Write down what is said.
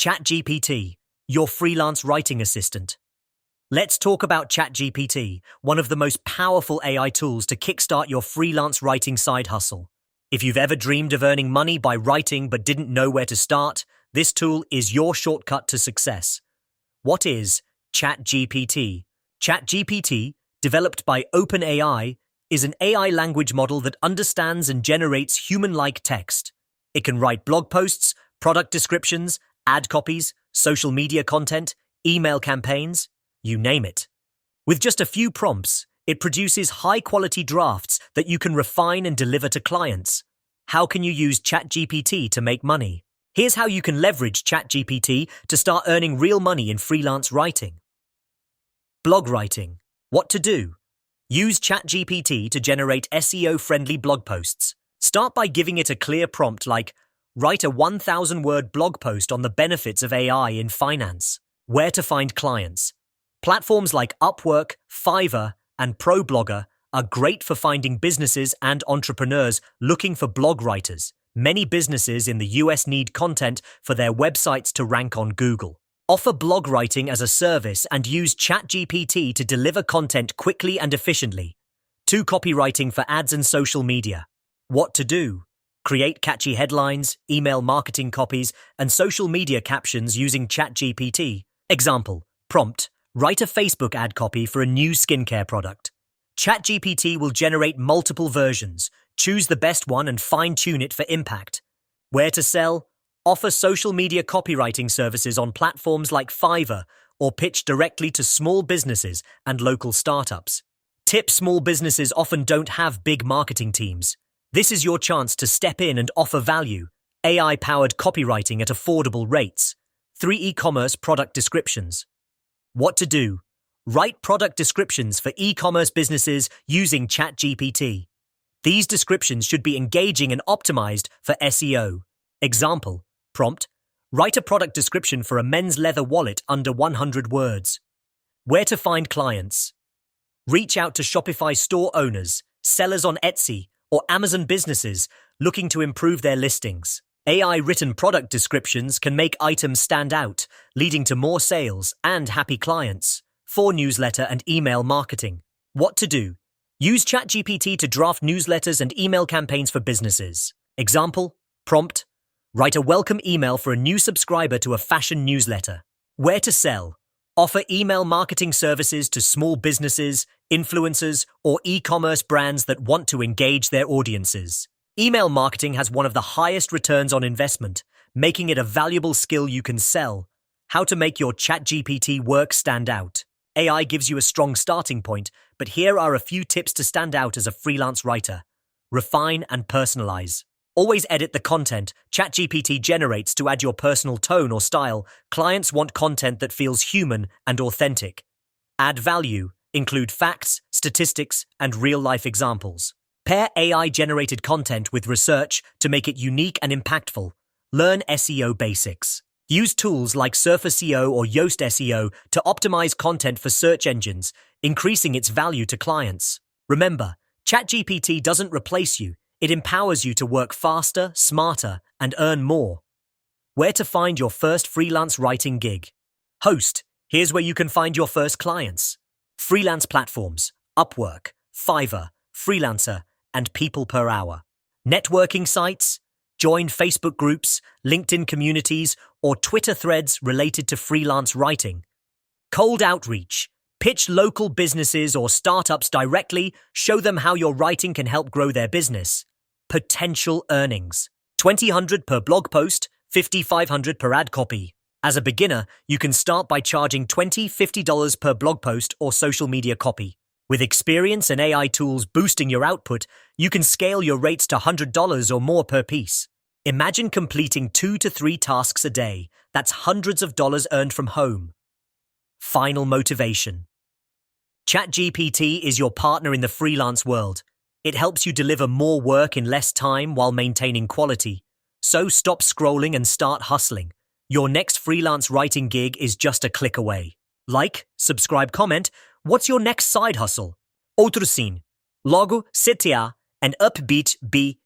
ChatGPT, your freelance writing assistant. Let's talk about ChatGPT, one of the most powerful AI tools to kickstart your freelance writing side hustle. If you've ever dreamed of earning money by writing but didn't know where to start, this tool is your shortcut to success. What is ChatGPT? ChatGPT, developed by OpenAI, is an AI language model that understands and generates human-like text. It can write blog posts, product descriptions, ad copies, social media content, email campaigns, you name it. With just a few prompts, it produces high-quality drafts that you can refine and deliver to clients. How can you use ChatGPT to make money? Here's how you can leverage ChatGPT to start earning real money in freelance writing. Blog writing. What to do? Use ChatGPT to generate SEO-friendly blog posts. Start by giving it a clear prompt like, write a 1,000-word blog post on the benefits of AI in finance. Where to find clients. Platforms like Upwork, Fiverr, and ProBlogger are great for finding businesses and entrepreneurs looking for blog writers. Many businesses in the US need content for their websites to rank on Google. Offer blog writing as a service and use ChatGPT to deliver content quickly and efficiently. 2. Copywriting for ads and social media. What to do? Create catchy headlines, email marketing copies, and social media captions using ChatGPT. Example, prompt, write a Facebook ad copy for a new skincare product. ChatGPT will generate multiple versions. Choose the best one and fine-tune it for impact. Where to sell? Offer social media copywriting services on platforms like Fiverr or pitch directly to small businesses and local startups. Tip: small businesses often don't have big marketing teams. This is your chance to step in and offer value. AI-powered copywriting at affordable rates. 3. E-commerce product descriptions. What to do? Write product descriptions for e-commerce businesses using ChatGPT. These descriptions should be engaging and optimized for SEO. Example, prompt, write a product description for a men's leather wallet under 100 words. Where to find clients? Reach out to Shopify store owners, sellers on Etsy, or Amazon businesses looking to improve their listings. AI-written product descriptions can make items stand out, leading to more sales and happy clients. 4. Newsletter and email marketing. What to do? Use ChatGPT to draft newsletters and email campaigns for businesses. Example, prompt, write a welcome email for a new subscriber to a fashion newsletter. Where to sell? Offer email marketing services to small businesses, influencers, or e-commerce brands that want to engage their audiences. Email marketing has one of the highest returns on investment, making it a valuable skill you can sell. How to make your ChatGPT work stand out. AI gives you a strong starting point, but here are a few tips to stand out as a freelance writer. Refine and personalize. Always edit the content ChatGPT generates to add your personal tone or style. Clients want content that feels human and authentic. Add value. Include facts, statistics, and real-life examples. Pair AI-generated content with research to make it unique and impactful. Learn SEO basics. Use tools like Surfer SEO or Yoast SEO to optimize content for search engines, increasing its value to clients. Remember, ChatGPT doesn't replace you. It empowers you to work faster, smarter, and earn more. Where to find your first freelance writing gig? Host. Here's where you can find your first clients. Freelance platforms, Upwork, Fiverr, Freelancer, and People Per Hour. Networking sites. Join Facebook groups, LinkedIn communities, or Twitter threads related to freelance writing. Cold outreach. Pitch local businesses or startups directly. Show them how your writing can help grow their business. Potential earnings. $2,000 per blog post, $5,500 per ad copy. As a beginner, you can start by charging $50 per blog post or social media copy. With experience and AI tools boosting your output, you can scale your rates to $100 or more per piece. Imagine completing 2 to 3 tasks a day. That's hundreds of dollars earned from home. Final motivation. ChatGPT is your partner in the freelance world. It helps you deliver more work in less time while maintaining quality. So stop scrolling and start hustling. Your next freelance writing gig is just a click away. Like, subscribe, comment. What's your next side hustle? Outro scene. Logo, CTA, and upbeat B